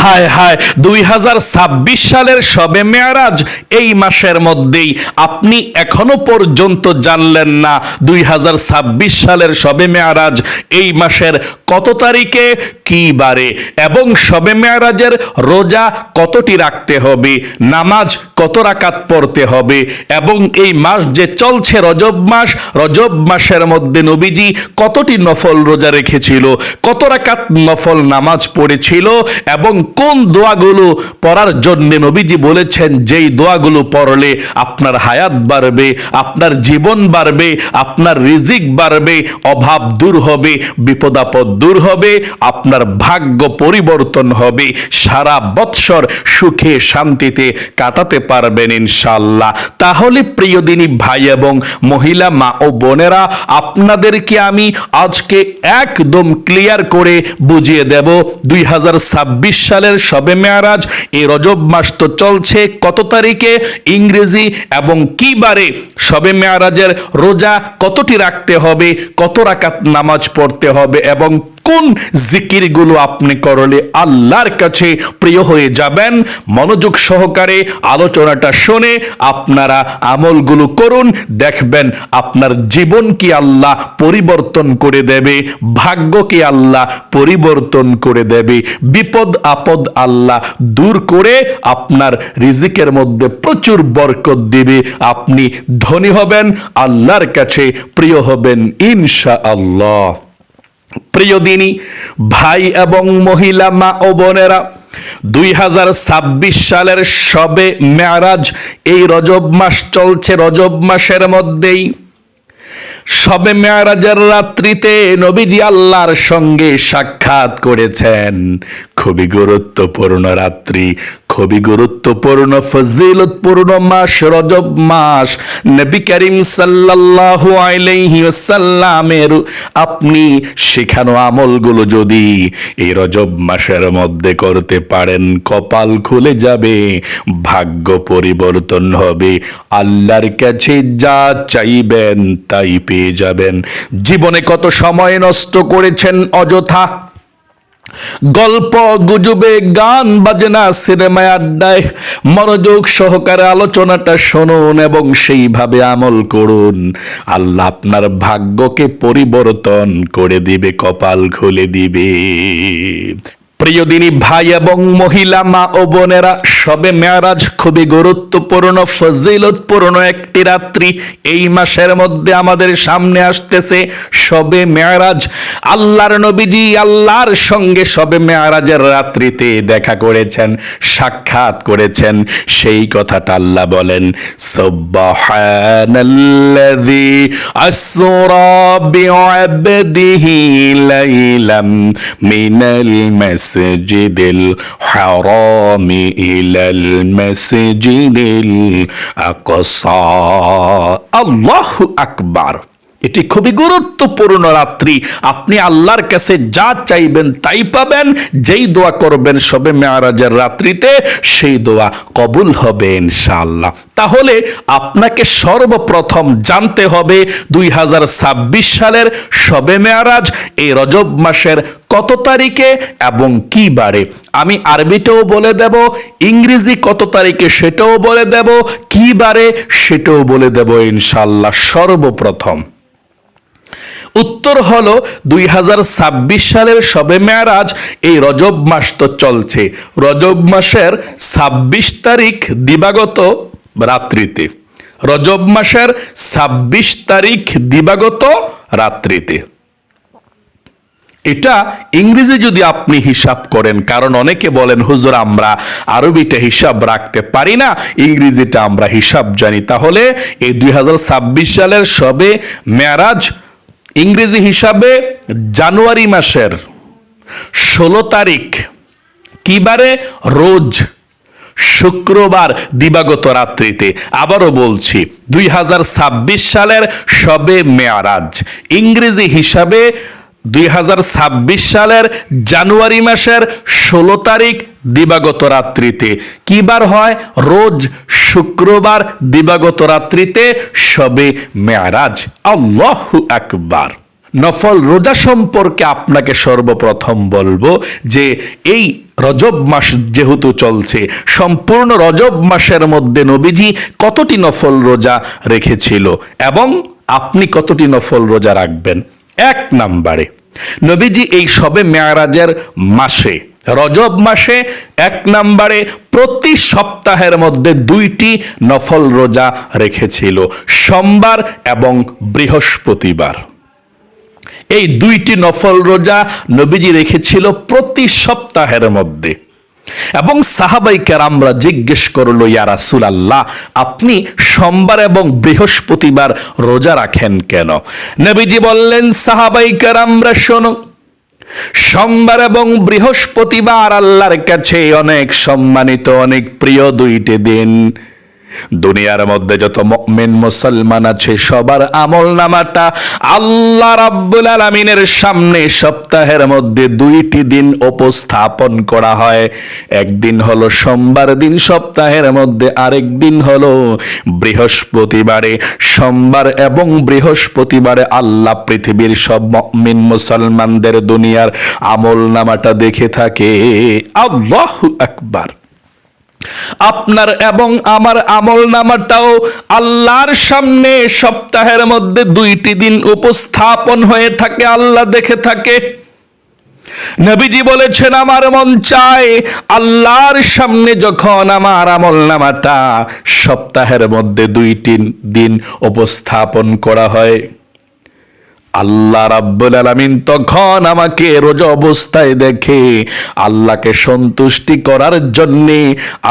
হায় হায়, 2026 সালের শবে মেয়ারাজ এই মাসের মধ্যেই। আপনি এখনো পর্যন্ত জানলেন না 2026 সালের শবে মেয়ারাজ এই মাসের কত তারিখে, কি বারে, এবং শবে মেয়ারাজের রোজা কতটি রাখতে হবে, নামাজ কত রাকাত পড়তে হবে, এবং এই মাস যে চলছে রজব মাসের মধ্যে নবীজি কতটি নফল রোজা রেখেছিল, কত রাকাত নফল নামাজ পড়েছিল, এবং কোন দোয়াগুলো পড়ার জন্য নবীজি বলেছেন যেই দোয়াগুলো পড়লে আপনার হায়াত বাড়বে, আপনার জীবন বাড়বে, আপনার রিজিক বাড়বে, অভাব দূর হবে, বিপদ আপদ দূর হবে, আপনার ভাগ্য পরিবর্তন হবে, সারা বৎসর সুখে শান্তিতে কাটাতে পারবেন ইনশাআল্লাহ। তাহলে প্রিয় দিনী ভাই এবং মহিলা মা ও বোনেরা, আপনাদেরকে আমি আজকে একদম ক্লিয়ার করে বুঝিয়ে দেব 2026 সালের শবে মেয়ারাজ এই রজব মাস তো চলছে কত তারিখে ইংরেজি, এবং কি বারে শবে মেয়ারাজের রোজা কতটি রাখতে হবে, কত রাকাত নামাজ পড়তে হবে, এবং কোন জিকিরগুলো আপনি করলে আল্লাহর কাছে প্রিয় হয়ে যাবেন। মনোযোগ সহকারে আলোচনাটা শুনে আপনারা আমলগুলো করুন, দেখবেন আপনার জীবন কি আল্লাহ পরিবর্তন করে দেবে, ভাগ্য কি আল্লাহ পরিবর্তন করে দেবে, বিপদ আপদ আল্লাহ দূর করে আপনার রিজিকের মধ্যে প্রচুর বরকত দিবে, আপনি ধনী হবেন, আল্লাহর কাছে প্রিয় হবেন ইনশাআল্লাহ। প্রিয় দিনী ভাই এবং মহিলা মা ও বোনেরা, 2026 সালের শবে মেয়ারাজ এই রজব মাস চলছে, রজব মাসের মধ্যেই শবে মেয়ারাজের রাত্রিতে নবীজি আল্লাহর সঙ্গে সাক্ষাৎ করেছেন। খুবই গুরুত্বপূর্ণ রাত্রি, খুবই গুরুত্বপূর্ণ ফজিলতপূর্ণ মাস রজব মাস। নবী করিম সাল্লাল্লাহু আলাইহি ওয়াসাল্লামের আপনি শেখানো আমলগুলো যদি এই রজব মাসের মধ্যে করতে পারেন, কপাল খুলে যাবে, ভাগ্য পরিবর্তন হবে, আল্লাহর কাছে যা চাইবেন তাই পেয়ে যাবেন। জীবনে কত সময় নষ্ট করেছেন অযথা, গল্প গুজবে, গান বাজনা, সিনেমায় আড্ডায়। মনোযোগ সহকারে আলোচনাটা শুনুন এবং সেইভাবে আমল করুন, আল্লাহ আপনার ভাগ্যকে পরিবর্তন করে দিবে, কপাল খুলে দিবে। প্রিয় দিনী ভাই এবং মহিলা মা ও বোনেরা, শবে মেয়ারাজ খুবই গুরুত্বপূর্ণ ফজিলতপূর্ণ একটি রাত্রি এই মাসের মধ্যে আমাদের সামনে আসতেছে শবে মেয়ারাজ। আল্লাহর নবীজি আল্লাহর সঙ্গে শবে মেয়ারাজের রাত্রিতে দেখা করেছেন, সাক্ষাৎ করেছেন। সেই কথাটা আল্লাহ বলেন, সুবহানাল্লাযী আসরা বিআবদিহি লাইলাম মিনাল মাসজিদিল হারামি ইলাল মাসজিদিল আকসা। আল্লাহু আকবার। এটি খুবই গুরুত্বপূর্ণ রাত্রি, আপনি আল্লাহর কাছে যা চাইবেন তাই পাবেন। যেই দোয়া করবেন শবে মেয়ারাজের রাত্রিতে, সেই দোয়া কবুল হবে ইনশাআল্লাহ। তাহলে আপনাকে সর্বপ্রথম জানতে হবে 2026 সালের শবে মেয়ারাজ এই রজব মাসের কত তারিখে এবং কি বারে। আমি আরবিটাও বলে দেব, ইংরেজি কত তারিখে সেটাও বলে দেব, কি বারে সেটাও বলে দেব ইনশাআল্লাহ। সর্বপ্রথম উত্তর হলো 2026 সালের শবে মেয়ারাজ এই রজব মাস তো চলছে, রজব মাসের 26 তারিখ দিবাগত রাত্রিতে, রজব মাসের 26 তারিখ দিবাগত রাত্রিতে। এটা ইংরেজি যদি আপনি হিসাব করেন, কারণ অনেকে বলেন হুজুর আমরা আরবিটা হিসাব রাখতে পারি না, ইংরেজিটা আমরা হিসাব জানি, তাহলে এই 2026 সালের শবে মেয়ারাজ ইংরেজি হিসাবে জানুয়ারি মাসের 16 তারিখ, কি বারে? রোজ শুক্রবার দিবাগত রাত্রিতে। আবারও বলছি, 2026 সালের শবে মেয়ারাজ ইংরেজি হিসাবে 2026 সালের জানুয়ারি মাসের 16 তারিখ দিবাগত রাত্রিতে। কি বার হয়? রোজ শুক্রবার দিবাগত রাত্রিতে শবে মেয়ারাজ। আল্লাহু আকবার। নফল রোজা সম্পর্কে আপনাকে সর্বপ্রথম বলবো যে এই রজব মাস যেহেতু চলছে, সম্পূর্ণ রজব মাসের মধ্যে নবীজি কতটি নফল রোজা রেখেছিল এবং আপনি কতটি নফল রোজা রাখবেন। এক নম্বরে, নবীজি এই শবে মেয়ারাজের মাসে, রজব মাসে এক নম্বরে প্রতি সপ্তাহের মধ্যে 2টি নফল রোজা রেখেছিল, সোমবার এবং বৃহস্পতিবার। এই 2টি নফল রোজা নবীজি রেখেছিল প্রতি সপ্তাহের মধ্যে। এবং সাহাবাই কেরামরা জিজ্ঞেস করলো, ইয়া রাসূলুল্লাহ, আপনি সোমবার এবং বৃহস্পতিবার রোজা রাখেন কেন? নবীজি বললেন, সাহাবাই কেরামরা শোনো, সোমবার এবং বৃহস্পতিবার আল্লাহর কাছে অনেক সম্মানিত, অনেক প্রিয় 2টি দিন। দুনিয়ার মধ্যে যত মুমিন মুসলমান আছে সবার আমল নামাটা আল্লাহ রাব্বুল আলামিনের সামনে সপ্তাহের মধ্যে 2টি দিন উপস্থাপন করা হয়। একদিন হলো সোমবার দিন সপ্তাহের মধ্যে, আরেক দিন হলো বৃহস্পতিবারে। সোমবার এবং বৃহস্পতিবারে আল্লাহ পৃথিবীর সব মুমিন মুসলমানদের দুনিয়ার আমল নামাটা দেখে থাকে। আল্লাহু আকবার। আপনার এবং আমার আমল নামাটাও আল্লাহর সামনে সপ্তাহের মধ্যে 2টি দিন উপস্থাপন হয়ে থাকে, আল্লাহ দেখে থাকে। নবীজি বলেছেন, আমার মন চায় আল্লাহর সামনে যখন আমার আমল নামাটা সপ্তাহের মধ্যে 2টি দিন উপস্থাপন করা হয়, আল্লাহ রাব্বুল আলামিন তখন আমাকে রোজা অবস্থায় দেখে আল্লাহকে সন্তুষ্টি করার জন্যে,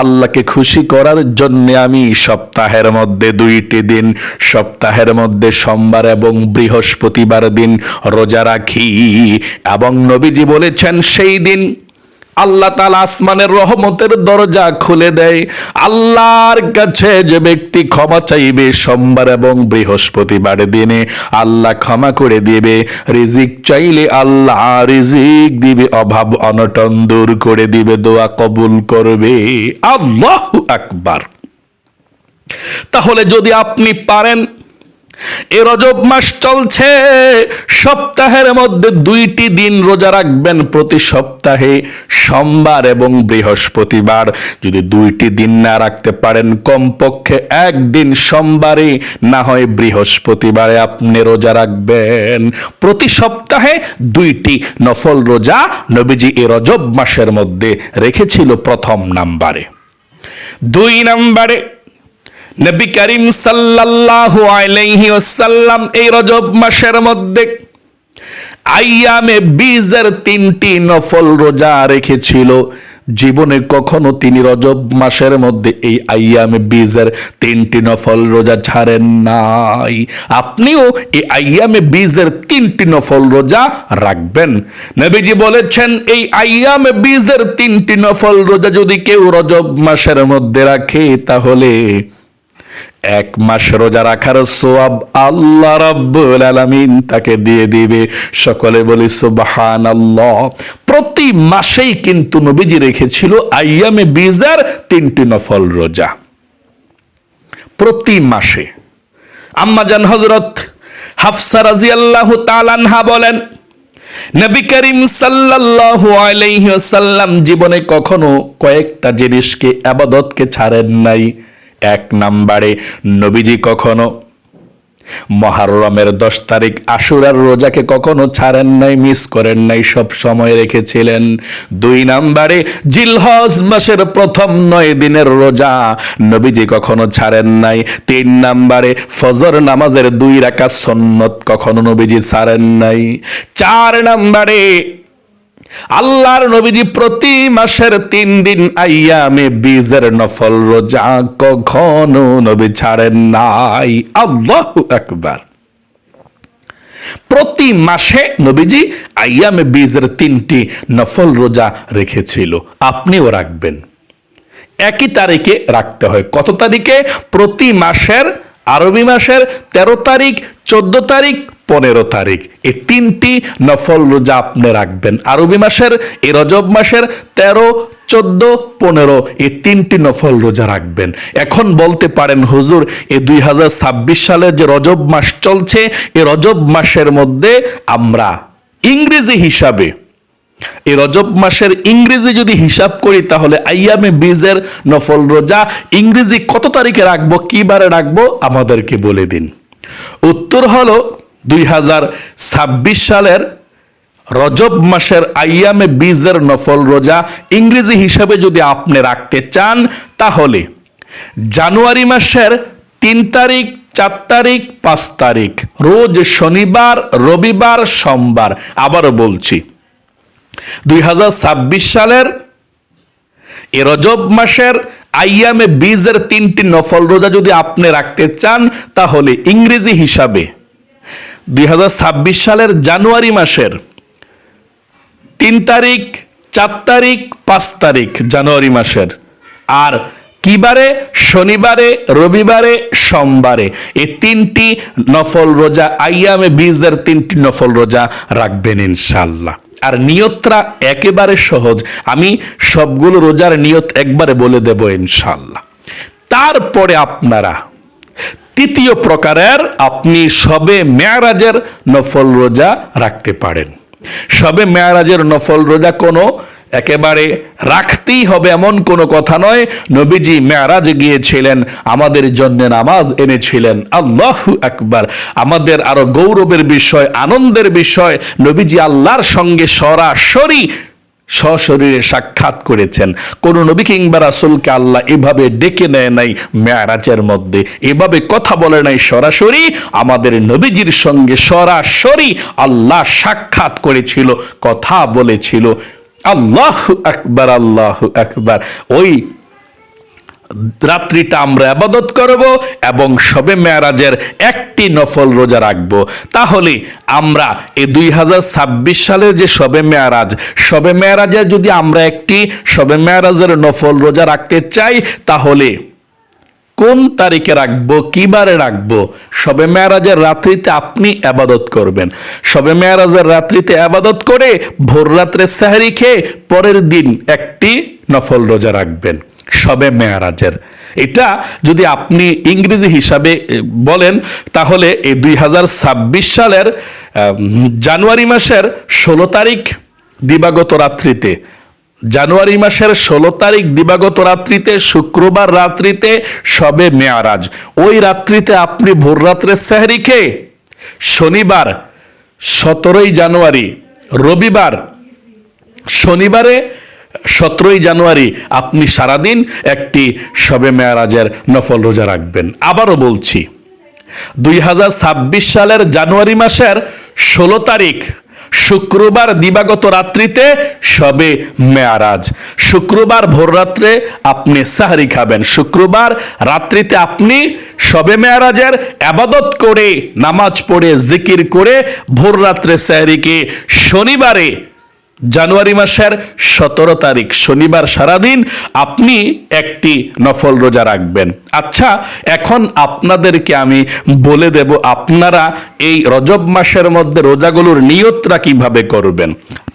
আল্লাহকে খুশি করার জন্যে আমি সপ্তাহের মধ্যে 2টি দিন, সপ্তাহের মধ্যে সোমবার এবং বৃহস্পতিবার দিন রোজা রাখি। এবং নবীজি বলেছেন, সেই দিন আল্লাহ তাআলা আসমানের রহমতের দরজা খুলে দেয়। আল্লাহর কাছে যে ব্যক্তি ক্ষমা চাইবে সোমবার এবং বৃহস্পতিবার দিনে, আল্লাহ ক্ষমা করে দিবে। রিজিক চাইলে আল্লাহ রিজিক দিবে, অভাব অনটন দূর করে দিবে, দোয়া কবুল করবে। আল্লাহু আকবার। তাহলে যদি আপনি পারেন, এ রজব মাস চলছে, সপ্তাহের মধ্যে 2টি দিন রোজা রাখবেন প্রতি সপ্তাহে, সোমবার এবং বৃহস্পতিবার। যদি 2টি দিন না রাখতে পারেন, কমপক্ষে একদিন সোমবারে না হয় বৃহস্পতিবারে আপনি রোজা রাখবেন। প্রতি সপ্তাহে 2টি নফল রোজা নবীজি এ রজব মাসের মধ্যে রেখেছিল প্রথম নাম্বারে। 2 নম্বরে, নবী করিম সাল্লাল্লাহু আলাইহি ওয়াসাল্লাম এই রজব মাসের মধ্যে আইয়ামে বীজের 3টি নফল রোজা রেখেছিল। জীবনে কখনো তিনি রজব মাসের মধ্যে এই আইয়ামে বীজের 3টি নফল রোজা ছাড়েন নাই। আপনিও এই আইয়ামে বীজের 3টি নফল রোজা রাখবেন। নবীজি বলেছেন, এই আইয়ামে বীজের 3টি নফল রোজা যদি কেউ রজব মাসের মধ্যে রাখে, তাহলে 1 মাস রোজা রাখার সওয়াব আল্লাহ রাব্বুল আলামিন তাকে দিয়ে দিবে। সকলে বলি সুবহানাল্লাহ। প্রতি মাসেই কিন্তু নবীজি রেখেছিল আইয়ামে বীজের 3টি নফল রোজা, প্রতি মাসে। আম্মা জান হযরত হাফসা রাদিয়াল্লাহু তাআলা আনহা বলেন, নবী করিম সাল্লাল্লাহু আলাইহি ওয়াসাল্লাম জীবনে কখনো কয়েকটা জিনিসকে, ইবাদতকে ছাড়েন নাই। 1 নম্বরে, নবীজি কখনো মুহররমের 10 তারিখ আশুরার রোজাকে কখনো ছাড়েন নাই, মিস করেন নাই, সব সময় রেখেছিলেন। 2 নম্বরে, জিলহজ মাসের প্রথম 9 দিনের রোজা নবীজি কখনো ছাড়েন নাই। 3 নম্বরে, ফজর নামাজের 2 রাকাত সুন্নত কখনো নবীজি ছাড়েন নাই। 4 নম্বরে, আল্লাহর নবীজি প্রতি মাসের 3 দিন আইয়ামে বীজের নফল রোজা কখনো নবী ছাড়েন নাই। আল্লাহু আকবার। প্রতি মাসে নবীজি আইয়ামে বীজের 3টি নফল রোজা রেখেছিল। আপনিও রাখবেন। একই তারিখে রাখতে হয়। কত তারিখে? প্রতি মাসের, আরবি মাসের 13 তারিখ, 14 তারিখ, 15 তারিখ, এই 3টি নফল রোজা আপনি রাখবেন। আরবি মাসের এই রজব মাসের 13, 14, 15 এই 3টি নফল রোজা রাখবেন। এখন বলতে পারেন হুজুর, এই 2026 সালে যে রজব মাস চলছে, এই রজব মাসের মধ্যে আমরা ইংরেজি হিসাবে এই রজব মাসের ইংরেজি যদি হিসাব করি, তাহলে আইয়ামে বীজের নফল রোজা ইংরেজি কত তারিখে রাখবো, কি বারে রাখবো, আমাদেরকে বলে দিন। উত্তর হলো 2026 সালের রজব মাসের আইয়ামে বীজের নফল রোজা ইংরেজি হিসাবে যদি আপনি রাখতে চান, তাহলে জানুয়ারি মাসের 3 তারিখ, 4 তারিখ, 5 তারিখ রোজ শনিবার, রবিবার, সোমবার। আবারও বলছি, 2026 সালের এ রজব মাসের আইয়ামে বীজের 3টি নফল রোজা যদি আপনি রাখতে চান, তাহলে ইংরেজি হিসাবে 2026 সালের জানুয়ারি মাসের 3 তারিখ, 4 তারিখ, 5 তারিখ জানুয়ারি মাসের, আর কিবারে, শনিবারে, রবিবারে, সোমবারে এই 3টি নফল রোজা আইয়ামে বীজের 3টি নফল রোজা রাখবেন ইনশাআল্লাহ। আর নিয়তটা একেবারে সহজ, আমি সবগুলো রোজার নিয়ত একবারে বলে দেব ইনশাআল্লাহ। তারপরে আপনারা তৃতীয় প্রকারের আপনি শবে মেয়ারাজের নফল রোজা রাখতে পারেন। শবে মেয়ারাজের নফল রোজা কোনো একেবারে রাখতেই হবে এমন কোনো কথা নয়। নবীজি মেয়ারাজে গিয়েছিলেন, আমাদের জন্য নামাজ এনেছিলেন। আল্লাহু আকবার। আমাদের আরো গৌরবের বিষয়, আনন্দের বিষয়, নবীজি আল্লাহর সঙ্গে সরাসরি সশরীরে সাক্ষাৎ করেছেন। কোন নবী কিংবা রাসূলকে আল্লাহ এভাবে ডেকে নেয় নাই মেয়ারাজের মধ্যে, এভাবে কথা বলে নাই সরাসরি। আমাদের নবীজির সঙ্গে সরাসরি আল্লাহ সাক্ষাৎ করেছিল, কথা বলেছিল। আল্লাহু আকবার, আল্লাহু আকবার। ওই রাত্রিটা আমরা ইবাদত করব এবং শবে মেয়ারাজের একটি নফল রোজা রাখবো। তাহলে আমরা এই 2026 সালের যে শবে মেয়ারাজের যদি আমরা একটি শবে মেয়ারাজের নফল রোজা রাখতে চাই, তাহলে কোন তারিখে রাখবো, কিবারে রাখবো? শবে মেয়ারাজের রাত্রিতে আপনি ইবাদত করবেন। শবে মেয়ারাজের রাত্রিতে ইবাদত করে ভোর রাত্রে সেহরি খেয়ে পরের দিন একটি নফল রোজা রাখবেন শবে মেয়ারাজের। এটা যদি আপনি ইংরেজি হিসাবে বলেন, তাহলে এই 2026 সালের জানুয়ারি মাসের 16 তারিখ দিবাগত রাত্রিতে, জানুয়ারি মাসের 16 তারিখ দিবাগত রাত্রিতে, শুক্রবার রাত্রিতে শবে মেয়ারাজ। ওই রাত্রিতে আপনি ভোর রাত্রে সেহরি খেয়ে শনিবার 17 জানুয়ারি, রবিবার, শনিবারে 17 জানুয়ারি আপনি সারাদিন একটি শবে মেয়ারাজের নফল রোজা রাখবেন। আবারও বলছি, 2026 সালের জানুয়ারি মাসের 16 তারিখ শুক্রবার দিবাগত রাত্রিতে শবে মেয়ারাজ। শুক্রবার ভোর রাত্রে আপনি সাহরি খাবেন। শুক্রবার রাত্রিতে আপনি শবে মেয়ারাজের ইবাদত করে, নামাজ পড়ে, জিকির করে ভোর রাত্রে সাহরিকে শনিবারে জানুয়ারি মাসের 17 তারিখ শনিবার সারাদিন আপনি একটি নফল রোজা রাখবেন। আচ্ছা, এখন আপনাদেরকে আমি বলে দেব আপনারা এই রজব মাসের মধ্যে রোজাগুলোর নিয়তটা কিভাবে করবেন।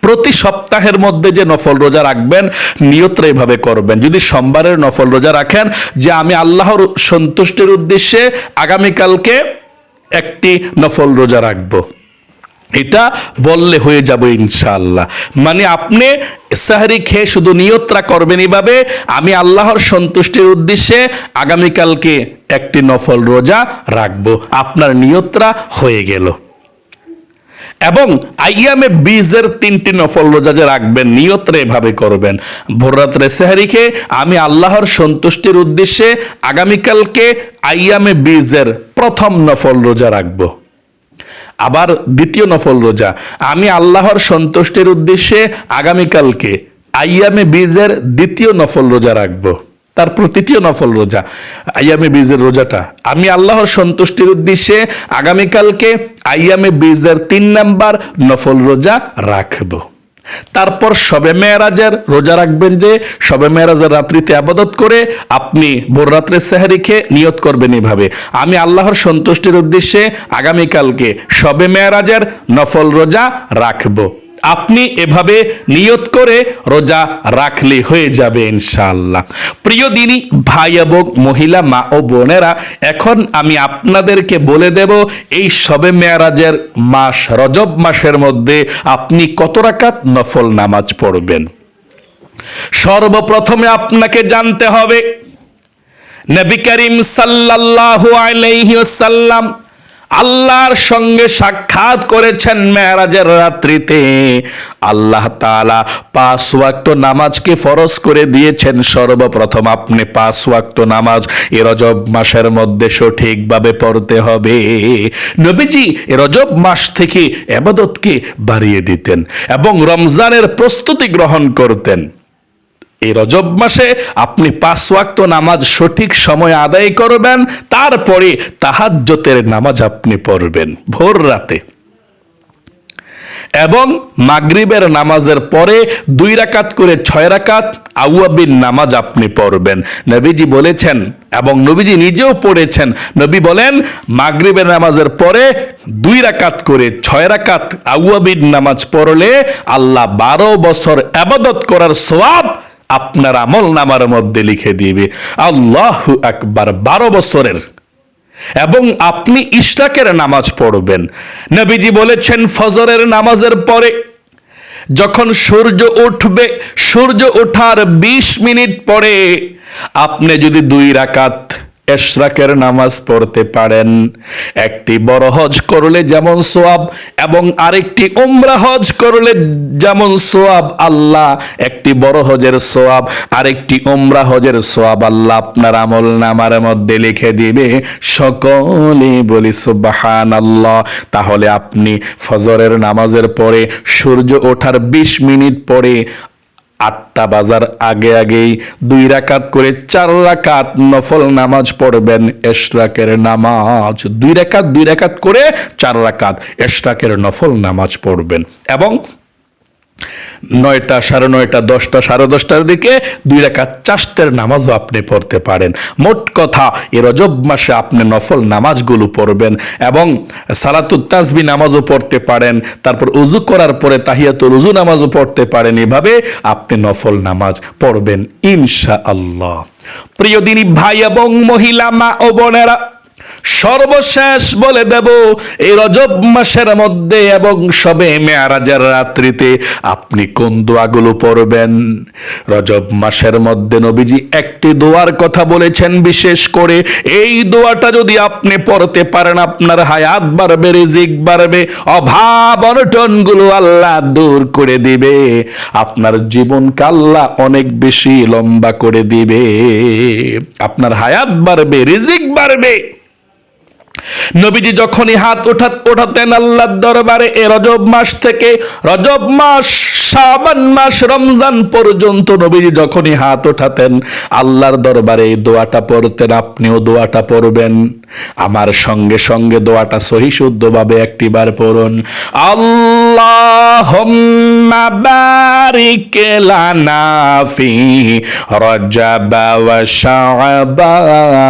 প্রতি সপ্তাহের মধ্যে যে নফল রোজা রাখবেন, নিয়তটা এভাবে করবেন। যদি সোমবারের নফল রোজা রাখেন যে আমি আল্লাহর সন্তুষ্টির উদ্দেশ্যে আগামীকালকে একটি নফল রোজা রাখবো, এটা বললে হয়ে যাবে ইনশাআল্লাহ। মানে আপনি সাহরি খেয়ে শুধু নিয়তটা করবেন এভাবে, আমি আল্লাহর সন্তুষ্টির উদ্দেশ্যে আগামীকালকে একটি নফল রোজা রাখবো, আপনার নিয়তটা হয়ে গেল। এবং আইয়ামে বীজের 3টি নফল রোজা যে রাখবেন, নিয়তটা এভাবে করবেন। ভোর রাত্রে সেহরি খেয়ে আমি আল্লাহর সন্তুষ্টির উদ্দেশ্যে আগামীকালকে আইয়ামে বীজের প্রথম নফল রোজা রাখবো। আবার দ্বিতীয় নফল রোজা, আমি আল্লাহর সন্তুষ্টির উদ্দেশ্যে আগামীকালকে আইয়ামে বীজের দ্বিতীয় নফল রোজা রাখবো। তারপর তৃতীয় নফল রোজা, আইয়ামে বীজের রোজাটা আমি আল্লাহর সন্তুষ্টির উদ্দেশ্যে আগামীকালকে আইয়ামে বীজের 3 নাম্বার নফল রোজা রাখবো। তারপর শবে মেয়ারাজের রোজা রাখবেন, যে শবে মেয়ারাজের রাত্রিতে ইবাদত করে আপনি ভোর রাত্রে সেহরি খেয়ে নিয়ত করবেন এভাবে, আমি আল্লাহর সন্তুষ্টির উদ্দেশ্যে আগামীকালকে শবে মেয়ারাজের নফল রোজা রাখবো। আপনি এভাবে নিয়ত করে রোজা রাখলে হয়ে যাবে ইনশাআল্লাহ। প্রিয় দিনী ভাই এবং মহিলা মা ও বোনেরা, এখন আমি আপনাদেরকে বলে দেব এই শবে মেরাজের মাস রজব মাসের মধ্যে আপনি কত রাকাত নফল নামাজ পড়বেন। সর্বপ্রথমে আপনাকে জানতে হবে নবী করিম সাল্লাল্লাহু আলাইহি ওয়াসাল্লাম আল্লাহর সঙ্গে সাক্ষাৎ করেছেন মেরাজের রাত্রিতে। আল্লাহ তাআলা 5 ওয়াক্ত নামাজকে ফরজ করে দিয়েছেন। সর্বপ্রথম আপনি 5 ওয়াক্ত নামাজ এই রজব মাসের মধ্যে সঠিকভাবে পড়তে হবে। নবীজি রজব মাস থেকে ইবাদতকে বাড়িয়ে দিতেন এবং রমজানের প্রস্তুতি গ্রহণ করতেন। এই রজব মাসে আপনি 5 ওয়াক্ত নামাজ সঠিক সময়ে আদায় করবেন, তারপরে তাহাজ্জুদের নামাজ আপনি পড়বেন ভোর রাতে, এবং মাগরিবের নামাজের পরে 2 রাকাত করে 6 রাকাত আওয়াবিন নামাজ আপনি পড়বেন। নবীজি বলেছেন এবং নবীজি নিজেও পড়েছেন, নবী বলেন মাগরিবের নামাজের পরে 2 রাকাত করে 6 রাকাত আওয়াবিন নামাজ পড়লে আল্লাহ 12 বছর ইবাদত করার সওয়াব আপনার আমল নামার মধ্যে লিখে দিবে। আল্লাহু আকবার, 12 বছরের। এবং আপনি ইশরাকের নামাজ পড়বেন। নবীজি বলেছেন ফজরের নামাজের পরে যখন সূর্য উঠবে, সূর্য ওঠার 20 মিনিট পরে আপনি যদি 2 রাকাত ইশরাকের নামাজ পড়তে পারেন, একটি বড় হজ করলে যেমন সওয়াব এবং আরেকটি উমরা হজ করলে যেমন সওয়াব, আল্লাহ একটি বড় হজের সওয়াব আরেকটি উমরা হজের সওয়াব আল্লাহ আপনার আমল নামার মধ্যে লিখে দিবে। সকলে বলি সুবহানাল্লাহ। তাহলে আপনি ফজরের নামাজের পরে সূর্য ওঠার 20 মিনিট পরে 8টা বাজার আগেই 2 রাকাত করে 4 রাকাত নফল নামাজ পড়বেন, ইশরাকের নামাজ। 2 রাকাত করে 4 রাকাত ইশরাকের নফল নামাজ পড়বেন এবং 9টা, 9:30, 10টা, 10:30টার দিকে 2 রাকাত চাশতের নামাজও আপনি পড়তে পারেন। মোট কথা এই রজব মাসে আপনি নফল নামাজগুলো পড়বেন এবং সালাতুত তাসবিহ নামাজও পড়তে পারেন, তারপর উযু করার পরে তাহিয়াতুল উযু নামাজও পড়তে পারেন। এভাবে আপনি নফল নামাজ পড়বেন ইনশাআল্লাহ। প্রিয় দিনী ভাই এবং মহিলা মা ও বোনেরা, সর্বশেষ বলে দেব এই রজব মাসের মধ্যে এবং শবে মেরাজের রাত্রিতে আপনি কোন দোয়াগুলো পড়বেন। রজব মাসের মধ্যে নবীজি একটি দোয়ার কথা বলেছেন বিশেষ করে, এই দোয়াটা যদি আপনি পড়তে পারেন আপনার হায়াত বাড়বে, রিজিক বাড়বে, অভাব অনটনগুলো আল্লাহ দূর করে দিবে, আপনার জীবনকে আল্লাহ অনেক বেশি লম্বা করে দিবে, আপনার হায়াত বাড়বে, রিজিক বাড়বে। নবীজি যখনই হাত ওঠাতেন আল্লাহর দরবারে এ রজব মাস থেকে রজব মাস, শাবান মাস, রমজান পর্যন্ত নবীজি যখনই হাত ওঠাতেন আল্লাহর দরবারে এই দোয়াটা পড়তেন। আপনিও দোয়াটা পড়বেন, আমার সঙ্গে সঙ্গে দোয়াটা সহি শুদ্ধভাবে একটিবার পড়ুন। আল্লাহুম্মা বারিক লানা ফি রজব ওয়া শাবান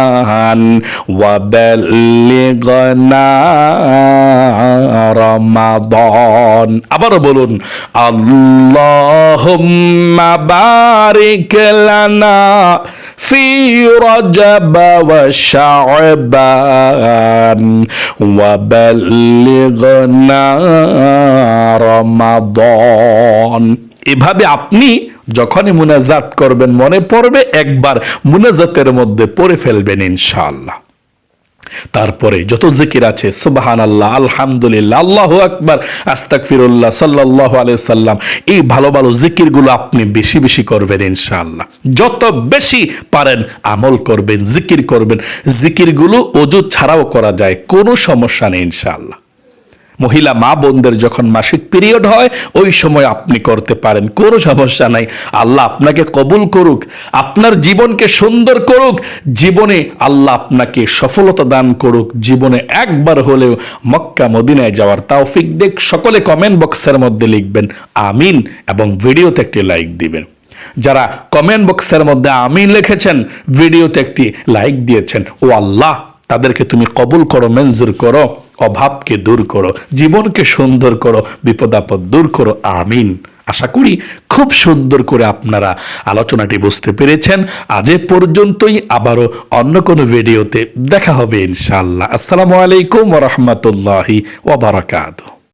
ওয়া বাল্লিগনা রমাদান। আবারও বলুন, আল্লাহুম্মা বারিক লানা ফি রজব ওয়া শাবান ওয়া বাল্লিগনা রমাদান। এভাবে আপনি যখনই মুনাজাত করবেন মনে পড়বে, একবার মুনাজাতের মধ্যে পড়ে ফেলবেন ইনশাআল্লাহ। তারপরে যত জিকির আছে সুবহানাল্লাহ, আলহামদুলিল্লাহ, আল্লাহু আকবার, আস্তাগফিরুল্লাহ, সাল্লাল্লাহু আলাইহি সাল্লাম, এই ভালো ভালো জিকিরগুলো আপনি বেশি বেশি করবেন ইনশাআল্লাহ। যত বেশি পারেন আমল করবেন, জিকির করবেন। জিকিরগুলো ওযু ছাড়াও করা যায়, কোনো সমস্যা নেই ইনশাআল্লাহ। মহিলা মা বোনদের যখন মাসিক পিরিয়ড হয় ওই সময় আপনি করতে পারেন, কোনো সমস্যা নাই। আল্লাহ আপনাকে কবুল করুক, আপনার জীবনকে সুন্দর করুক, জীবনে আল্লাহ আপনাকে সফলতা দান করুক, জীবনে একবার হলেও মক্কা মদিনায় যাওয়ার তৌফিক দেখ। সকলে কমেন্ট বক্সের মধ্যে লিখবেন আমিন এবং ভিডিওতে একটি লাইক দিবেন। যারা কমেন্ট বক্সের মধ্যে আমিন লিখেছেন, ভিডিওতে একটি লাইক দিয়েছেন, ও আল্লাহ তাদেরকে তুমি কবুল করো, মঞ্জুর করো, অভাবকে দূর করো, জীবনকে সুন্দর করো, বিপদ আপদ দূর করো, আমিন। আশা করি খুব সুন্দর করে আপনারা আলোচনাটি বুঝতে পেরেছেন। আজ এ পর্যন্তই, আবারও অন্য কোনো ভিডিওতে দেখা হবে ইনশাআল্লাহ। আসসালামু আলাইকুম ওয়া রাহমাতুল্লাহি ওয়া বারাকাতুহু।